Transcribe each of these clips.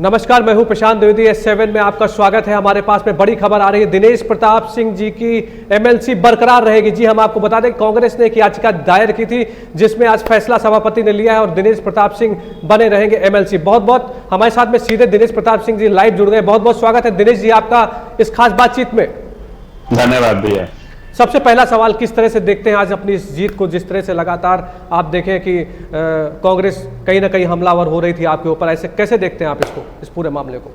नमस्कार, मैं हूं प्रशांत द्विवेदी। S7 में आपका स्वागत है। हमारे पास में बड़ी खबर आ रही है, दिनेश प्रताप सिंह जी की MLC बरकरार रहेगी। जी, हम आपको बता दें, कांग्रेस ने एक याचिका दायर की थी जिसमें आज फैसला सभापति ने लिया है और दिनेश प्रताप सिंह बने रहेंगे MLC। बहुत बहुत हमारे साथ में सीधे दिनेश प्रताप सिंह जी लाइव जुड़ गए। बहुत बहुत स्वागत है दिनेश जी आपका इस खास बातचीत में। धन्यवाद भैया। सबसे पहला सवाल, किस तरह से देखते हैं आज अपनी इस जीत को? जिस तरह से लगातार आप देखें कि कांग्रेस कहीं ना कहीं हमलावर हो रही थी आपके ऊपर, ऐसे कैसे देखते हैं आप इसको, इस पूरे मामले को?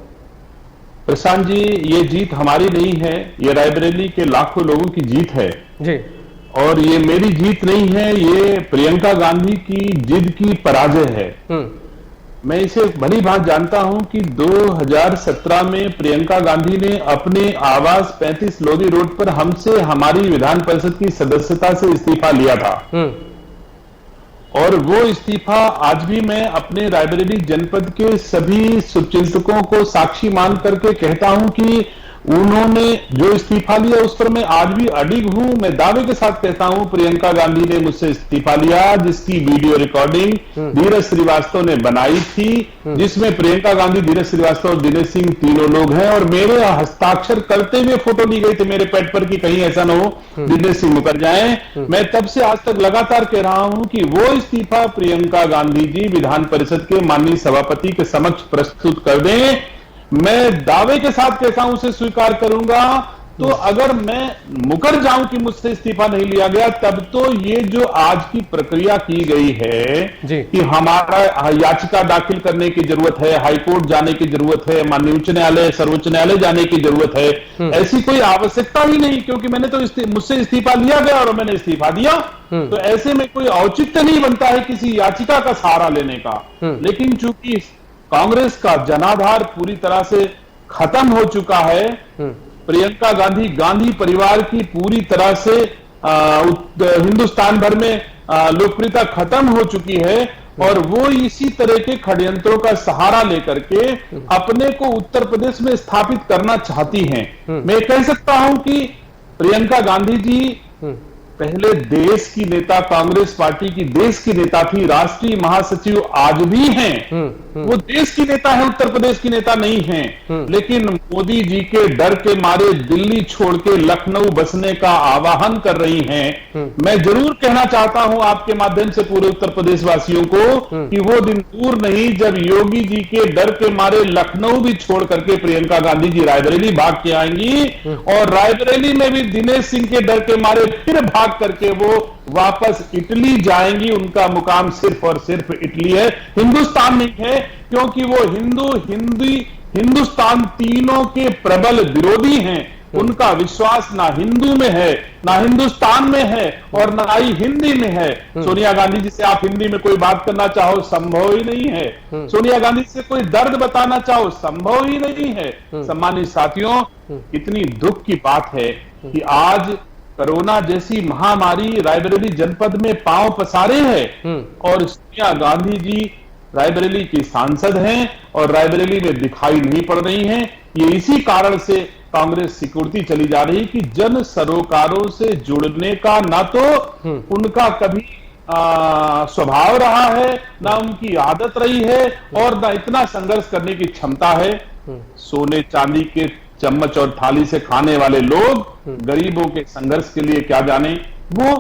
प्रशांत जी, ये जीत हमारी नहीं है, ये रायबरेली के लाखों लोगों की जीत है जी। और ये मेरी जीत नहीं है, ये प्रियंका गांधी की जिद की पराजय है। मैं इसे भली भांति जानता हूं कि 2017 में प्रियंका गांधी ने अपने आवास 35 लोधी रोड पर हमसे हमारी विधान परिषद की सदस्यता से इस्तीफा लिया था। और वो इस्तीफा आज भी मैं अपने रायबरेली जनपद के सभी शुभचिंतकों को साक्षी मान करके कहता हूं कि उन्होंने जो इस्तीफा लिया उस पर मैं आज भी अडिग हूं। मैं दावे के साथ कहता हूं, प्रियंका गांधी ने मुझसे इस्तीफा लिया, जिसकी वीडियो रिकॉर्डिंग धीरज श्रीवास्तव ने बनाई थी, जिसमें प्रियंका गांधी, धीरज श्रीवास्तव और दिनेश सिंह तीनों लोग हैं। और मेरे हस्ताक्षर करते हुए फोटो ली गई थी मेरे पेट पर कि कहीं ऐसा न हो दिनेश सिंह मुकर जाए। मैं तब से आज तक लगातार कह रहा हूं कि वो इस्तीफा प्रियंका गांधी जी विधान परिषद के माननीय सभापति के समक्ष प्रस्तुत कर दें। मैं दावे के साथ कहता हूं, उसे स्वीकार करूंगा। तो अगर मैं मुकर जाऊं कि मुझसे इस्तीफा नहीं लिया गया, तब तो ये जो आज की प्रक्रिया की गई है कि हमारा याचिका दाखिल करने की जरूरत है, हाईकोर्ट जाने की जरूरत है, माननीय उच्च न्यायालय, सर्वोच्च न्यायालय जाने की जरूरत है, ऐसी कोई आवश्यकता ही नहीं, क्योंकि मैंने तो मुझसे इस्तीफा लिया गया और मैंने इस्तीफा दिया। तो ऐसे में कोई औचित्य नहीं बनता है किसी याचिका का सहारा लेने का। लेकिन चूंकि कांग्रेस का जनाधार पूरी तरह से खत्म हो चुका है, प्रियंका गांधी, गांधी परिवार की पूरी तरह से हिंदुस्तान भर में लोकप्रियता खत्म हो चुकी है और वो इसी तरह के षड्यंत्रों का सहारा लेकर के अपने को उत्तर प्रदेश में स्थापित करना चाहती हैं। मैं कह सकता हूं कि प्रियंका गांधी जी पहले देश की नेता, कांग्रेस पार्टी की देश की नेता थी, राष्ट्रीय महासचिव आज भी हैं। वो देश की नेता है, उत्तर प्रदेश की नेता नहीं हैं। लेकिन मोदी जी के डर के मारे दिल्ली छोड़ के लखनऊ बसने का आह्वान कर रही हैं। मैं जरूर कहना चाहता हूं आपके माध्यम से पूरे उत्तर प्रदेश वासियों को कि वो दिन दूर नहीं जब योगी जी के डर के मारे लखनऊ भी छोड़ करके प्रियंका गांधी जी रायबरेली भाग के आएंगी और रायबरेली में भी दिनेश सिंह के डर के मारे फिर भाग करके वो वापस इटली जाएंगी। उनका मुकाम सिर्फ और सिर्फ इटली है, हिंदुस्तान नहीं है, क्योंकि वो हिंदुस्तान तीनों के प्रबल विरोधी हैं। उनका विश्वास ना हिंदू में है, ना हिंदुस्तान में है और ना ही हिंदी में है। सोनिया गांधी जी से आप हिंदी में कोई बात करना चाहो, संभव ही नहीं है। सोनिया गांधी से कोई दर्द बताना चाहो, संभव ही नहीं है। सम्मानित साथियों, इतनी दुख की बात है कि आज कोरोना जैसी महामारी रायबरेली जनपद में पांव पसारे है और सोनिया गांधी जी रायबरेली की सांसद हैं और रायबरेली में दिखाई नहीं पड़ रही हैं। ये इसी कारण से कांग्रेस सिकुड़ती चली जा रही कि जन सरोकारों से जुड़ने का ना तो उनका कभी स्वभाव रहा है, ना उनकी आदत रही है और ना इतना संघर्ष करने की क्षमता है। सोने चांदी के चम्मच और थाली से खाने वाले लोग गरीबों के संघर्ष के लिए क्या जाने। वो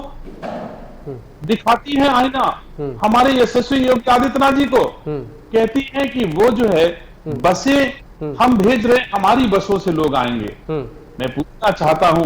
दिखाती है आईना हमारे यशस्वी योगी आदित्यनाथ जी को, कहती है कि वो जो है बसें हम भेज रहे, हमारी बसों से लोग आएंगे। मैं पूछना चाहता हूं,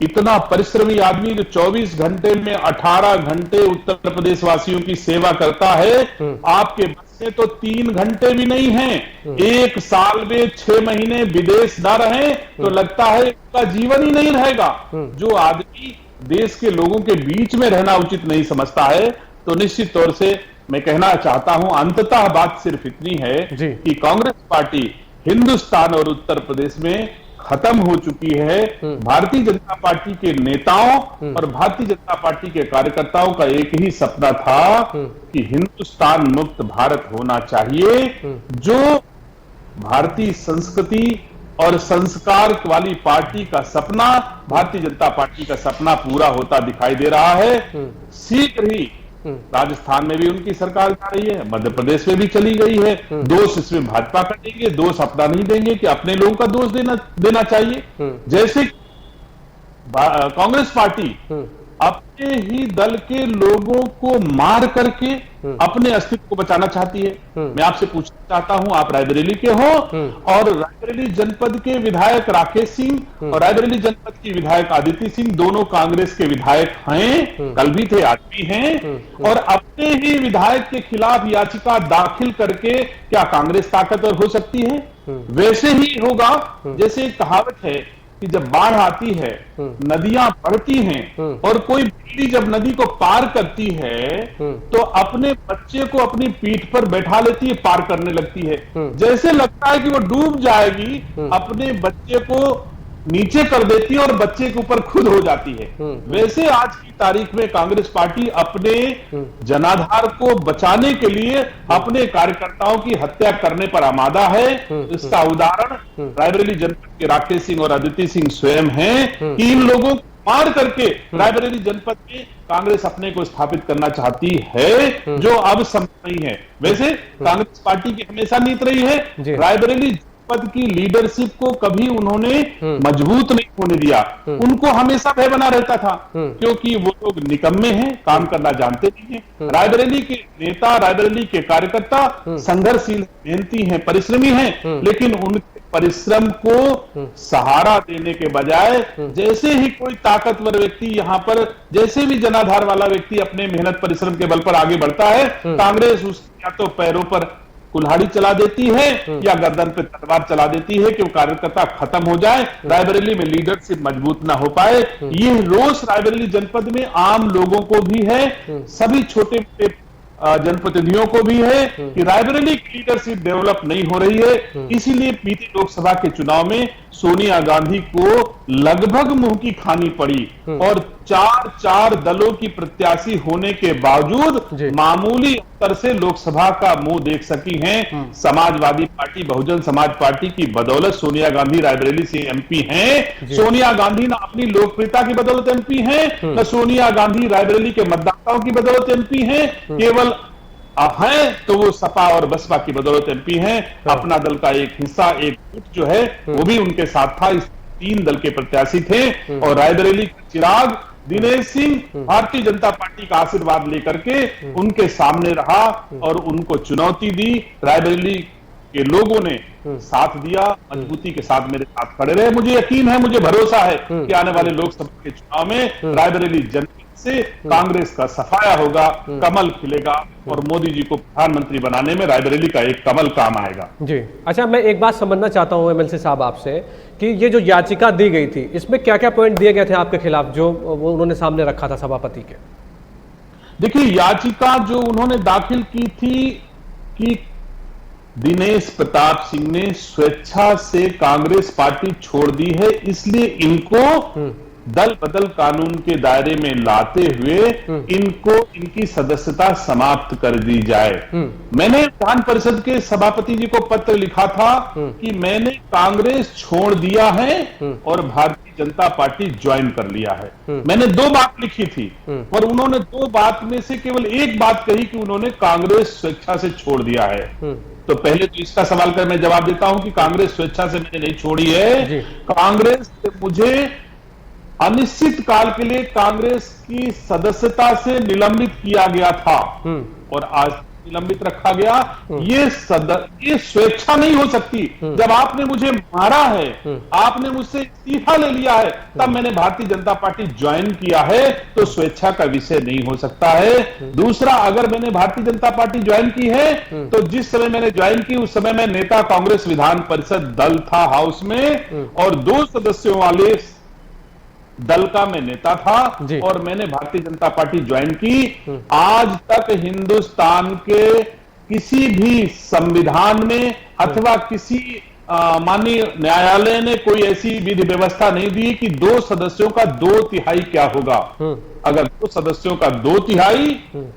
इतना परिश्रमी आदमी जो 24 घंटे में 18 घंटे उत्तर प्रदेश वासियों की सेवा करता है, आपके बसें तो 3 घंटे भी नहीं हैं। 1 साल में 6 महीने विदेश ना रहे तो लगता है उसका जीवन ही नहीं रहेगा। जो आदमी देश के लोगों के बीच में रहना उचित नहीं समझता है, तो निश्चित तौर से मैं कहना चाहता हूं, अंततः बात सिर्फ इतनी है कि कांग्रेस पार्टी हिंदुस्तान और उत्तर प्रदेश में खत्म हो चुकी है। भारतीय जनता पार्टी के नेताओं और भारतीय जनता पार्टी के कार्यकर्ताओं का एक ही सपना था कि हिंदुस्तान मुक्त भारत होना चाहिए। जो भारतीय संस्कृति और संस्कार वाली पार्टी का सपना, भारतीय जनता पार्टी का सपना पूरा होता दिखाई दे रहा है। शीघ्र ही राजस्थान में भी उनकी सरकार जा रही है, मध्य प्रदेश में भी चली गई है। दोष इसमें भाजपा का देंगे, दोष अपना नहीं देंगे कि अपने लोगों का दोष देना चाहिए। जैसे कांग्रेस पार्टी अपने ही दल के लोगों को मार करके अपने अस्तित्व को बचाना चाहती है। मैं आपसे पूछना चाहता हूं, आप रायबरेली के हो और रायबरेली जनपद के विधायक राकेश सिंह और रायबरेली जनपद की विधायक आदिति सिंह दोनों कांग्रेस के विधायक हैं, कल भी थे, आज भी हैं, और अपने ही विधायक के खिलाफ याचिका दाखिल करके क्या कांग्रेस ताकतवर हो सकती है? वैसे ही होगा जैसे एक कहावत है कि जब बाढ़ आती है, नदियां बढ़ती हैं और कोई बिल्ली जब नदी को पार करती है तो अपने बच्चे को अपनी पीठ पर बैठा लेती है, पार करने लगती है। जैसे लगता है कि वो डूब जाएगी, अपने बच्चे को नीचे कर देती है और बच्चे के ऊपर खुद हो जाती है। वैसे आज की तारीख में कांग्रेस पार्टी अपने जनाधार को बचाने के लिए अपने कार्यकर्ताओं की हत्या करने पर आमादा है। इसका उदाहरण रायबरेली जनपद के राकेश सिंह और आदिति सिंह स्वयं हैं कि इन लोगों को मार करके रायबरेली जनपद में कांग्रेस अपने को स्थापित करना चाहती है, जो अब संभव नहीं है। वैसे कांग्रेस पार्टी की हमेशा नीति रही है रायबरेली पद की लीडरशिप को कभी उन्होंने मजबूत नहीं होने दिया। उनको हमेशा भय बना रहता था क्योंकि वो लोग निकम्मे हैं, काम करना जानते नहीं हैं। रायबरेली के नेता, रायबरेली के कार्यकर्ता संघर्षशील, मेहनती हैं, परिश्रमी हैं, लेकिन उनके परिश्रम को सहारा देने के बजाय जैसे ही कोई ताकतवर व्यक्ति यहां पर, जैसे भी जनाधार वाला व्यक्ति अपने मेहनत परिश्रम के बल पर आगे बढ़ता है, कांग्रेस उसके या तो पैरों पर कुल्हाड़ी चला देती है या गर्दन पे तलवार चला देती है कि वो कार्यकर्ता खत्म हो जाए, रायबरेली में लीडरशिप मजबूत ना हो पाए। ये रोष रायबरेली जनपद में आम लोगों को भी है, सभी छोटे मोटे जनप्रतिनिधियों को भी है कि रायबरेली की लीडरशिप डेवलप नहीं हो रही है। इसीलिए बीते लोकसभा के चुनाव में सोनिया गांधी को लगभग मुंह की खानी पड़ी और चार दलों की प्रत्याशी होने के बावजूद मामूली अंतर से लोकसभा का मुंह देख सकी हैं। समाजवादी पार्टी, बहुजन समाज पार्टी की बदौलत सोनिया गांधी रायबरेली से एमपी हैं। सोनिया गांधी ना अपनी लोकप्रियता की बदौलत एमपी हैं, न सोनिया गांधी रायबरेली के मतदाताओं की बदौलत एमपी हैं, केवल हैं तो वो सपा और बसपा की बदौलत एमपी हैं। अपना दल का एक हिस्सा, एक गुट जो है वो भी उनके साथ था। इस 3 दल के प्रत्याशी थे और रायबरेली का चिराग दिनेश सिंह भारतीय जनता पार्टी का आशीर्वाद लेकर के उनके सामने रहा और उनको चुनौती दी। रायबरेली के लोगों ने साथ दिया, मजबूती के साथ मेरे साथ खड़े रहे। मुझे यकीन है, मुझे भरोसा है कि आने वाले लोकसभा के चुनाव में रायबरेली जनपद से कांग्रेस का सफाया होगा, कमल खिलेगा और मोदी जी को प्रधानमंत्री बनाने में रायबरेली का एक कमल काम आएगा। जी अच्छा, मैं एक बात समझना चाहता हूं एमएलसी साहब आपसे कि ये जो याचिका दी गई थी, इसमें क्या क्या पॉइंट दिए गए थे आपके खिलाफ जो वो उन्होंने सामने रखा था सभापति के? देखिए, याचिका जो उन्होंने दाखिल की थी कि दिनेश प्रताप सिंह ने स्वेच्छा से कांग्रेस पार्टी छोड़ दी है, इसलिए इनको दल बदल कानून के दायरे में लाते हुए इनको इनकी सदस्यता समाप्त कर दी जाए। मैंने विधान परिषद के सभापति जी को पत्र लिखा था कि मैंने कांग्रेस छोड़ दिया है और भारतीय जनता पार्टी ज्वाइन कर लिया है। मैंने 2 बात लिखी थी और उन्होंने 2 बात में से केवल एक बात कही कि उन्होंने कांग्रेस स्वेच्छा से छोड़ दिया है। तो पहले तो इसका सवाल कर मैं जवाब देता हूं कि कांग्रेस स्वेच्छा से मैंने नहीं छोड़ी है। कांग्रेस मुझे अनिश्चित काल के लिए कांग्रेस की सदस्यता से निलंबित किया गया था और आज निलंबित रखा गया। ये स्वेच्छा नहीं हो सकती। जब आपने मुझे मारा है, आपने मुझसे इस्तीफा ले लिया है, तब मैंने भारतीय जनता पार्टी ज्वाइन किया है, तो स्वेच्छा का विषय नहीं हो सकता है। दूसरा, अगर मैंने भारतीय जनता पार्टी ज्वाइन की है तो जिस समय मैंने ज्वाइन की उस समय मैं नेता कांग्रेस विधान परिषद दल था हाउस में और 2 सदस्यों वाले दल का मैं नेता था और मैंने भारतीय जनता पार्टी ज्वाइन की। आज तक हिंदुस्तान के किसी भी संविधान में अथवा किसी माननीय न्यायालय ने कोई ऐसी विधि व्यवस्था नहीं दी कि 2 सदस्यों का 2/3 क्या होगा। अगर 2 सदस्यों का 2/3,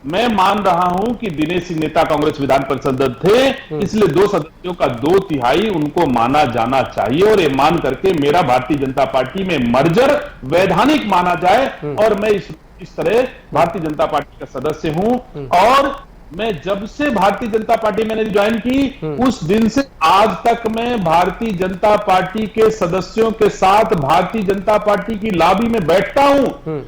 मैं मान रहा हूं कि दिनेश सिंह नेता कांग्रेस विधान परिषद थे, इसलिए 2 सदस्यों का 2/3 उनको माना जाना चाहिए और ये मान करके मेरा भारतीय जनता पार्टी में मर्जर वैधानिक माना जाए और मैं इस इस तरह भारतीय जनता पार्टी का सदस्य हूं और मैं जब से भारतीय जनता पार्टी मैंने ज्वाइन की उस दिन से आज तक मैं भारतीय जनता पार्टी के सदस्यों के साथ भारतीय जनता पार्टी की लॉबी में बैठता हूं।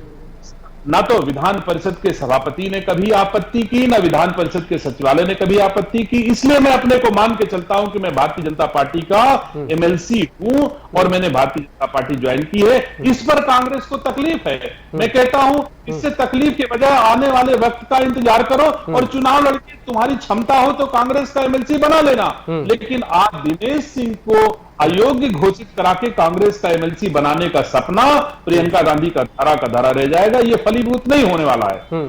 ना तो विधान परिषद के सभापति ने कभी आपत्ति की, ना विधान परिषद के सचिवालय ने कभी आपत्ति की। इसलिए मैं अपने को मान के चलता हूं कि मैं भारतीय जनता पार्टी का एमएलसी हूं और मैंने भारतीय जनता पार्टी ज्वाइन की है। इस पर कांग्रेस को तकलीफ है। मैं कहता हूं इससे तकलीफ के बजाय आने वाले वक्त का इंतजार करो और चुनाव लड़के, तुम्हारी क्षमता हो तो कांग्रेस का एमएलसी बना लेना, लेकिन आप दिनेश सिंह को अयोग्य घोषित करा के कांग्रेस का एमएलसी बनाने का सपना प्रियंका गांधी का धरा रह जाएगा। ये फलीभूत नहीं होने वाला है।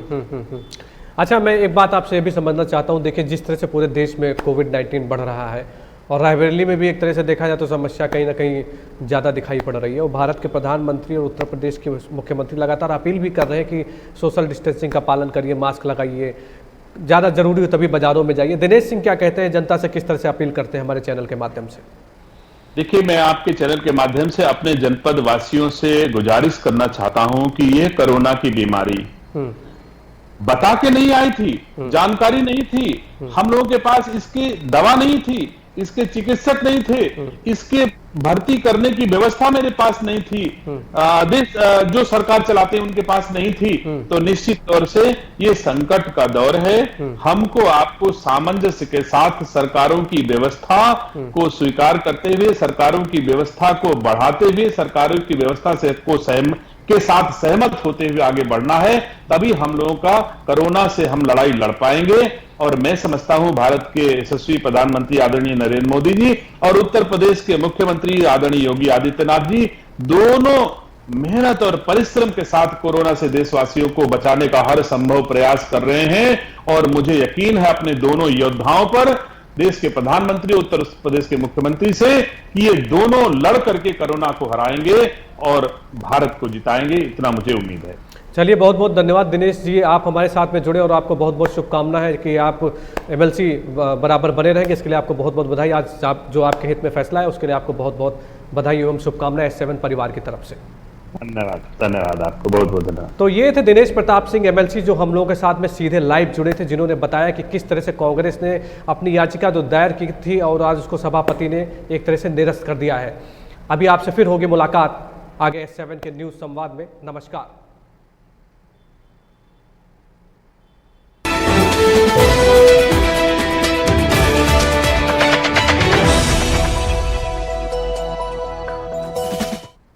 अच्छा, मैं एक बात आपसे ये भी समझना चाहता हूं, देखिए जिस तरह से पूरे देश में कोविड-19 बढ़ रहा है और रायबरेली में भी एक तरह से देखा जाए तो समस्या कहीं ना कहीं ज़्यादा दिखाई पड़ रही है और भारत के प्रधानमंत्री और उत्तर प्रदेश के मुख्यमंत्री लगातार अपील भी कर रहे हैं कि सोशल डिस्टेंसिंग का पालन करिए, मास्क लगाइए, ज़्यादा जरूरी हो तभी बाजारों में जाइए। दिनेश सिंह क्या कहते हैं, जनता से किस तरह से अपील करते हैं हमारे चैनल के माध्यम से? देखिए, मैं आपके चैनल के माध्यम से अपने जनपद वासियों से गुजारिश करना चाहता हूं कि ये कोरोना की बीमारी बता के नहीं आई थी, जानकारी नहीं थी, हम लोगों के पास इसकी दवा नहीं थी, इसके चिकित्सक नहीं थे, इसके भर्ती करने की व्यवस्था मेरे पास नहीं थी, आदेश जो सरकार चलाते हैं उनके पास नहीं थी। तो निश्चित तौर से ये संकट का दौर है। हमको आपको सामंजस्य के साथ सरकारों की व्यवस्था को स्वीकार करते हुए, सरकारों की व्यवस्था को बढ़ाते हुए, सरकारों की व्यवस्था से को सहमत होते हुए आगे बढ़ना है। तभी हम लोगों का कोरोना से हम लड़ाई लड़ पाएंगे। और मैं समझता हूं भारत के यशस्वी प्रधानमंत्री आदरणीय नरेंद्र मोदी जी और उत्तर प्रदेश के मुख्यमंत्री आदरणीय योगी आदित्यनाथ जी दोनों मेहनत और परिश्रम के साथ कोरोना से देशवासियों को बचाने का हर संभव प्रयास कर रहे हैं। और मुझे यकीन है अपने दोनों योद्धाओं पर, देश के प्रधानमंत्री, उत्तर प्रदेश के मुख्यमंत्री से, कि ये दोनों लड़ करके कोरोना को हराएंगे और भारत को जिताएंगे। इतना मुझे उम्मीद है। चलिए, बहुत बहुत धन्यवाद दिनेश जी, आप हमारे साथ में जुड़े और आपको बहुत बहुत शुभकामनाएं है कि आप एमएलसी बराबर बने रहेंगे। इसके लिए आपको बहुत बहुत बधाई। आज आप जो आपके हित में फैसला है उसके लिए आपको बहुत बहुत बधाई एवं शुभकामनाएं S7 परिवार की तरफ से। धन्यवाद आपको, बहुत बहुत धन्यवाद। तो ये थे दिनेश प्रताप सिंह एमएलसी जो हम लोगों के साथ में सीधे लाइव जुड़े थे, जिन्होंने बताया कि किस तरह से कांग्रेस ने अपनी याचिका जो दायर की थी और आज उसको सभापति ने एक तरह से निरस्त कर दिया है। अभी आपसे फिर होगी मुलाकात आगे S7 के न्यूज़ संवाद में। नमस्कार।